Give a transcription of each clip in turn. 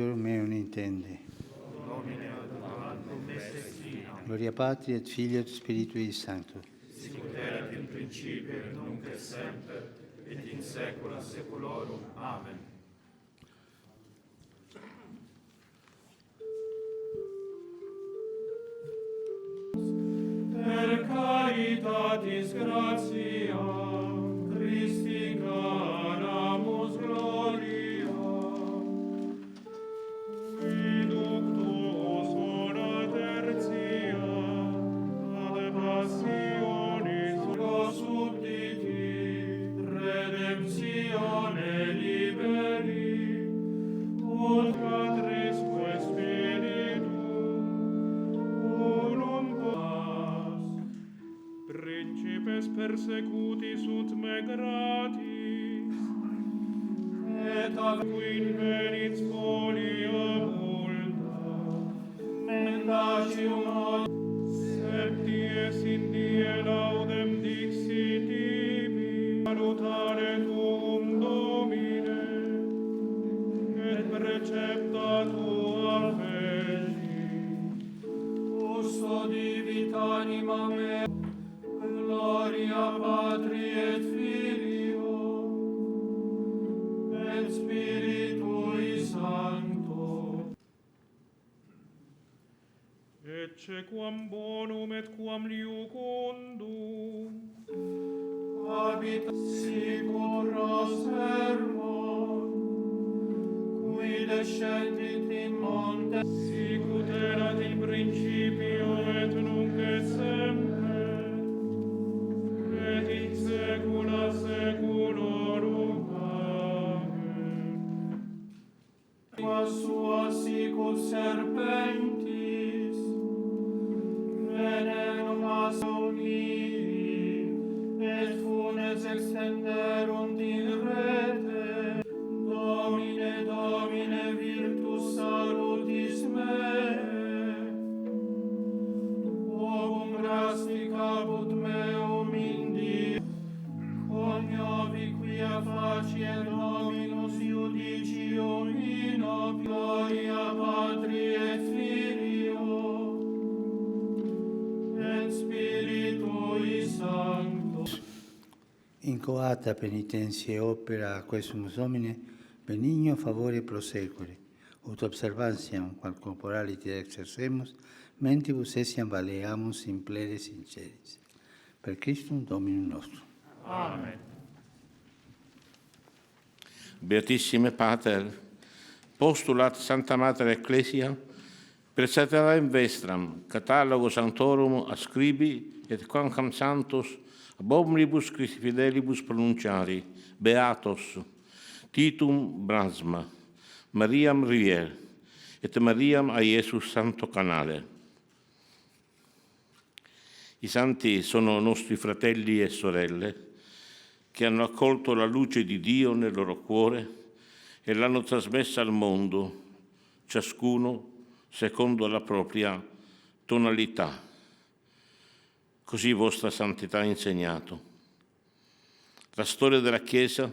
me non intende. Gloria Patri et Filio et Spiritui Sancto. Sicut erat in principio et nunc et semper et in saecula saeculorum. Amen. Per caritatis gratiam Christi caramus gloria, qui ductus ora tertia ad passionis subditi, redemptione liberi, ut Patrisque Spiritu unum paz. Principes persecutis ut me gratis, et a qui invenit folia multa, mendacium septies in die laudem dixit ibi, salutare tuum Domine, et precepta tua feci, custodi vita anima mea, gloria Patri et Filio et Spiritui Sancto. Ecce quam bonum et quam liucundum habita sicura servo, qui descendit in monte, sicut erat in principio et nunc et semper et in saecula saeculorum. Amen. Qua sua sicut serpentis, venenum asoni, et funes extenderunt in rete. Domine, Domine, virtus salutis me, ovum rasti caput meum in die, coniovi quia facient Dominus iudicium in gloria Patri et Filio et Spiritui Sancto. Incoata penitentia opera quesum Domine, benigno favore prosequere, ut observantiam qual corporality exercemus, mentibus essiam valeamus in plere sinceris. Per Christum Dominum nostrum. Amen. Beatissime Pater, postulat Santa Mater Ecclesia, praesertim vestram, catalogo sanctorum ascribi, et quamquam santos ab omnibus Christi fidelibus pronunciari, beatos, Titum Brasma, Mariam Rivier, et Mariam a Iesus Santo Canale. I santi sono nostri fratelli e sorelle che hanno accolto la luce di Dio nel loro cuore e l'hanno trasmessa al mondo, ciascuno secondo la propria tonalità. Così vostra santità ha insegnato. La storia della Chiesa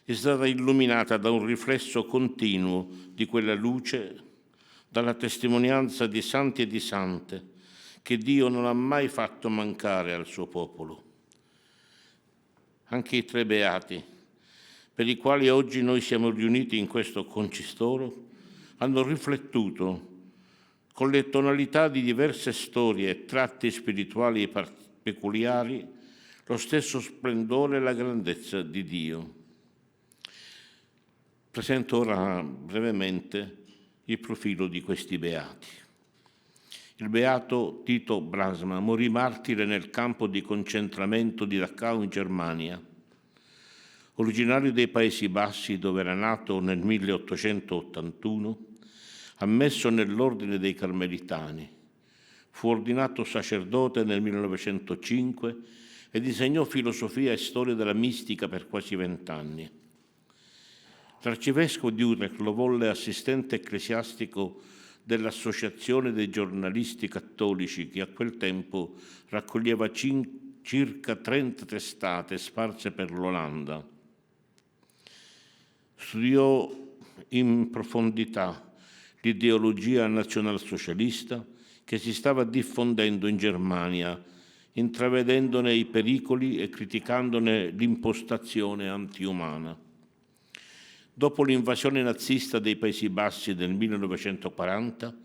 è stata illuminata da un riflesso continuo di quella luce, dalla testimonianza di santi e di sante che Dio non ha mai fatto mancare al suo popolo. Anche i tre beati, per i quali oggi noi siamo riuniti in questo concistoro, hanno riflettuto con le tonalità di diverse storie e tratti spirituali peculiari lo stesso splendore e la grandezza di Dio. Presento ora brevemente il profilo di questi beati. Il beato Tito Brasma morì martire nel campo di concentramento di Dachau in Germania. Originario dei Paesi Bassi, dove era nato nel 1881, ammesso nell'ordine dei Carmelitani. Fu ordinato sacerdote nel 1905 e insegnò filosofia e storia della mistica per quasi 20 anni. L'arcivescovo di Utrecht lo volle assistente ecclesiastico dell'Associazione dei giornalisti cattolici, che a quel tempo raccoglieva circa 30 testate sparse per l'Olanda. Studiò in profondità l'ideologia nazionalsocialista che si stava diffondendo in Germania, intravedendone i pericoli e criticandone l'impostazione antiumana. Dopo l'invasione nazista dei Paesi Bassi del 1940,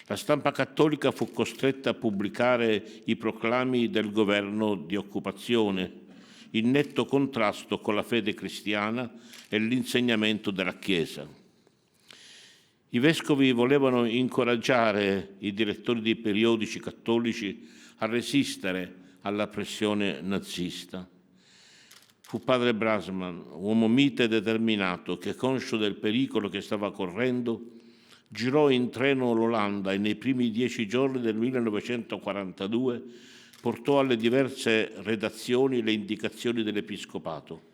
la stampa cattolica fu costretta a pubblicare i proclami del governo di occupazione, in netto contrasto con la fede cristiana e l'insegnamento della Chiesa. I vescovi volevano incoraggiare i direttori dei periodici cattolici a resistere alla pressione nazista. Fu padre Brasman, uomo mite e determinato, che, conscio del pericolo che stava correndo, girò in treno l'Olanda e nei primi 10 giorni del 1942 portò alle diverse redazioni le indicazioni dell'Episcopato.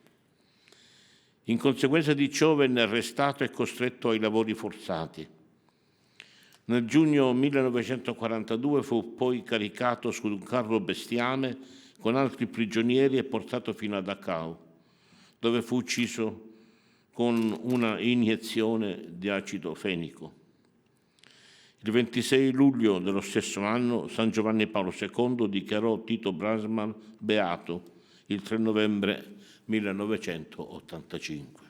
In conseguenza di ciò venne arrestato e costretto ai lavori forzati. Nel giugno 1942 fu poi caricato su un carro bestiame con altri prigionieri e portato fino a Dachau, dove fu ucciso con una iniezione di acido fenico. Il 26 luglio dello stesso anno San Giovanni Paolo II dichiarò Tito Brasman beato il 3 novembre 1985.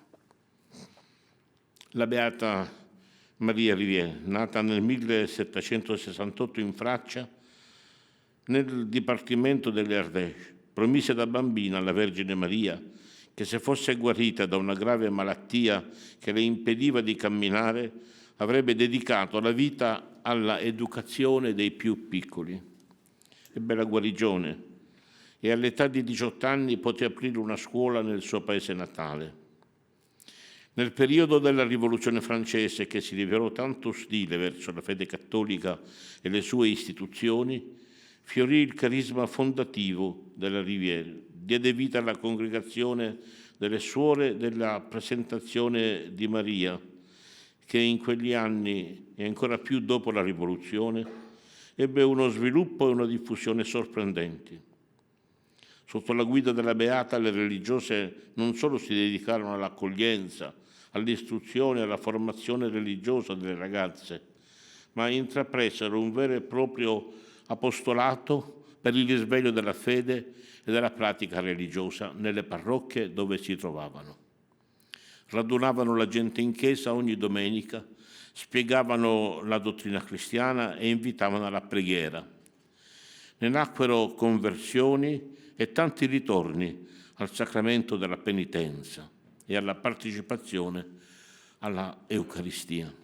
La beata Maria Rivière, nata nel 1768 in Francia, nel Dipartimento delle Ardèche, promise da bambina alla Vergine Maria che, se fosse guarita da una grave malattia che le impediva di camminare, avrebbe dedicato la vita alla educazione dei più piccoli. Ebbe la guarigione e all'età di 18 anni poté aprire una scuola nel suo paese natale. Nel periodo della Rivoluzione francese, che si rivelò tanto ostile verso la fede cattolica e le sue istituzioni, fiorì il carisma fondativo della Rivière, diede vita alla congregazione delle Suore della Presentazione di Maria, che in quegli anni e ancora più dopo la Rivoluzione ebbe uno sviluppo e una diffusione sorprendenti. Sotto la guida della Beata, le religiose non solo si dedicarono all'accoglienza, all'istruzione e alla formazione religiosa delle ragazze, ma intrapresero un vero e proprio apostolato per il risveglio della fede e della pratica religiosa nelle parrocchie dove si trovavano. Radunavano la gente in chiesa ogni domenica, spiegavano la dottrina cristiana e invitavano alla preghiera. Ne nacquero conversioni e tanti ritorni al sacramento della penitenza e alla partecipazione alla Eucaristia.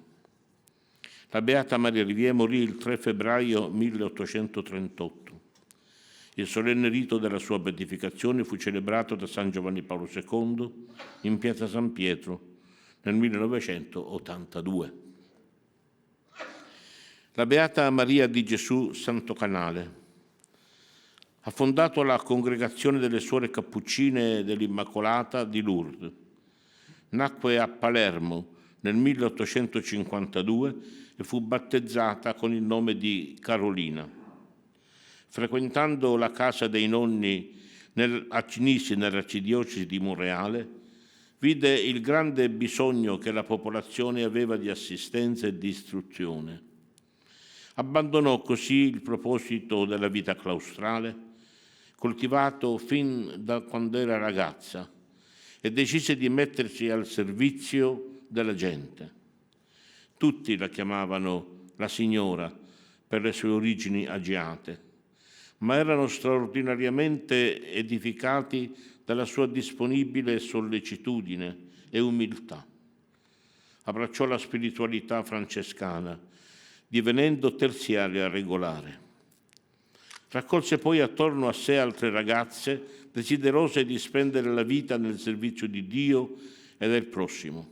La Beata Maria Rivière morì il 3 febbraio 1838. Il solenne rito della sua beatificazione fu celebrato da San Giovanni Paolo II in piazza San Pietro nel 1982. La Beata Maria di Gesù Santo Canale ha fondato la Congregazione delle Suore Cappuccine dell'Immacolata di Lourdes. Nacque a Palermo nel 1852 e fu battezzata con il nome di Carolina. Frequentando la casa dei nonni a Cinisi, nell'arcidiocesi di Monreale, vide il grande bisogno che la popolazione aveva di assistenza e di istruzione. Abbandonò così il proposito della vita claustrale, coltivato fin da quando era ragazza, e decise di mettersi al servizio della gente. Tutti la chiamavano la signora per le sue origini agiate, ma erano straordinariamente edificati dalla sua disponibile sollecitudine e umiltà. Abbracciò la spiritualità francescana, divenendo terziaria regolare. Raccolse poi attorno a sé altre ragazze desiderose di spendere la vita nel servizio di Dio e del prossimo.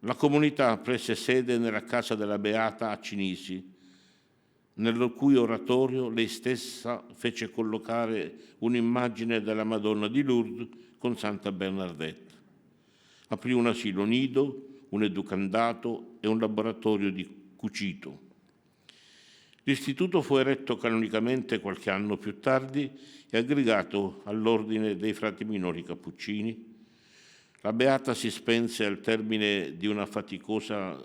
La comunità prese sede nella casa della Beata a Cinisi, nel cui oratorio lei stessa fece collocare un'immagine della Madonna di Lourdes con Santa Bernadette. Aprì un asilo nido, un educandato e un laboratorio di cucito. L'istituto fu eretto canonicamente qualche anno più tardi e aggregato all'ordine dei frati minori cappuccini, La beata si spense al termine di una faticosa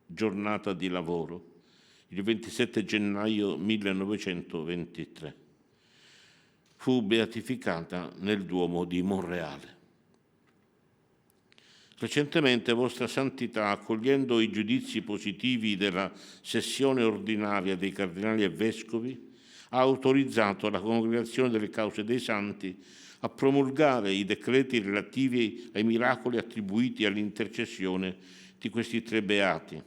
giornata di lavoro, il 27 gennaio 1923. Fu beatificata nel Duomo di Monreale. Recentemente Vostra Santità, accogliendo i giudizi positivi della sessione ordinaria dei cardinali e vescovi, ha autorizzato la Congregazione delle Cause dei Santi a promulgare i decreti relativi ai miracoli attribuiti all'intercessione di questi 3 beati.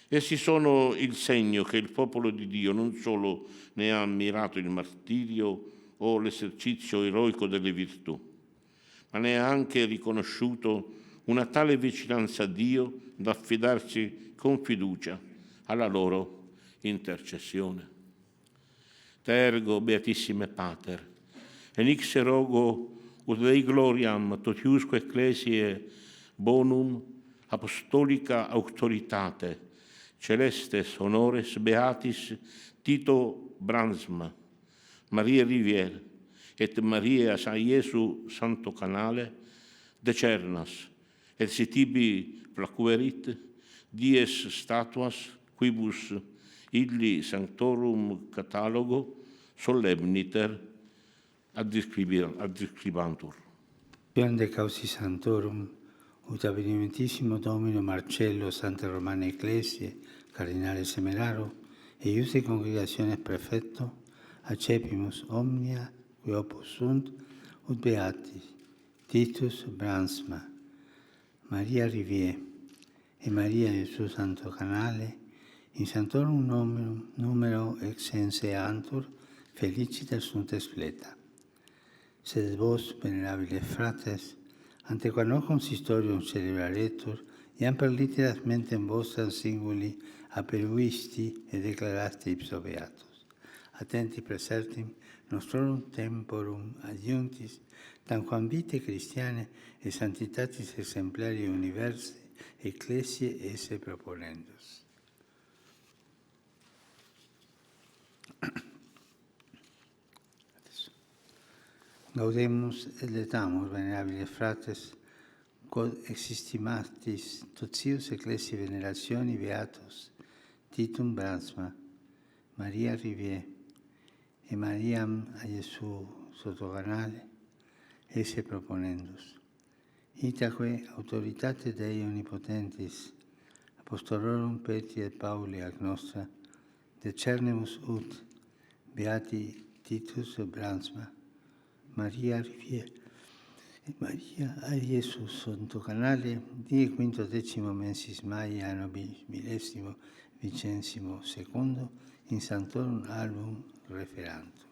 Essi sono il segno che il popolo di Dio non solo ne ha ammirato il martirio o l'esercizio eroico delle virtù, ma ne ha anche riconosciuto una tale vicinanza a Dio da affidarsi con fiducia alla loro intercessione. Te ergo, Beatissime Pater, enix erogo ut Dei gloriam totiusque ecclesiae bonum apostolica auctoritate celestes honores beatis Tito Bransma, Maria Rivière et Maria Sa Iesu Santo Canale decernas et si tibi placuerit dies statuas quibus illi sanctorum catalogo solemniter adscribantur. De causi santorum, ut avvenimentissimo Domino Marcello Santa Romana Ecclesiae, Cardinale Semeraro, e iuste congregationes prefecto, accepimus omnia qui opus sunt, ut beatis, Titus Bransma, Maria Rivière e Maria Gesù Santo Canale, in santorum numero exenseantur, feliciter sunt espleta. Sed vos, venerabile fratres, ante qua non consistorium celebraretur, iam per litteras mentem vostram singuli aperuisti et declarasti ipso beatus. Attenti presertim nostrorum temporum adjunctis, tanquam vitae Christiane et santitatis exemplari universae ecclesiae esse proponendos. Gaudemus et letamus, venerabiles fratres, quod existimatis totius ecclesiae venerationi beatus, Titum Bransma, Maria Rivière e Mariam a Gesù Sottocanale, esse proponendus. Itaque autoritate Dei Omnipotentis, Apostolorum Petri et Pauli ac nostra, decernemus ut beati Titus Bransma, Maria Rivière e Maria a Gesù Santo Canale, die 15 mensis Mai anno 1000 vicensimo secondo, in santorum album referantur.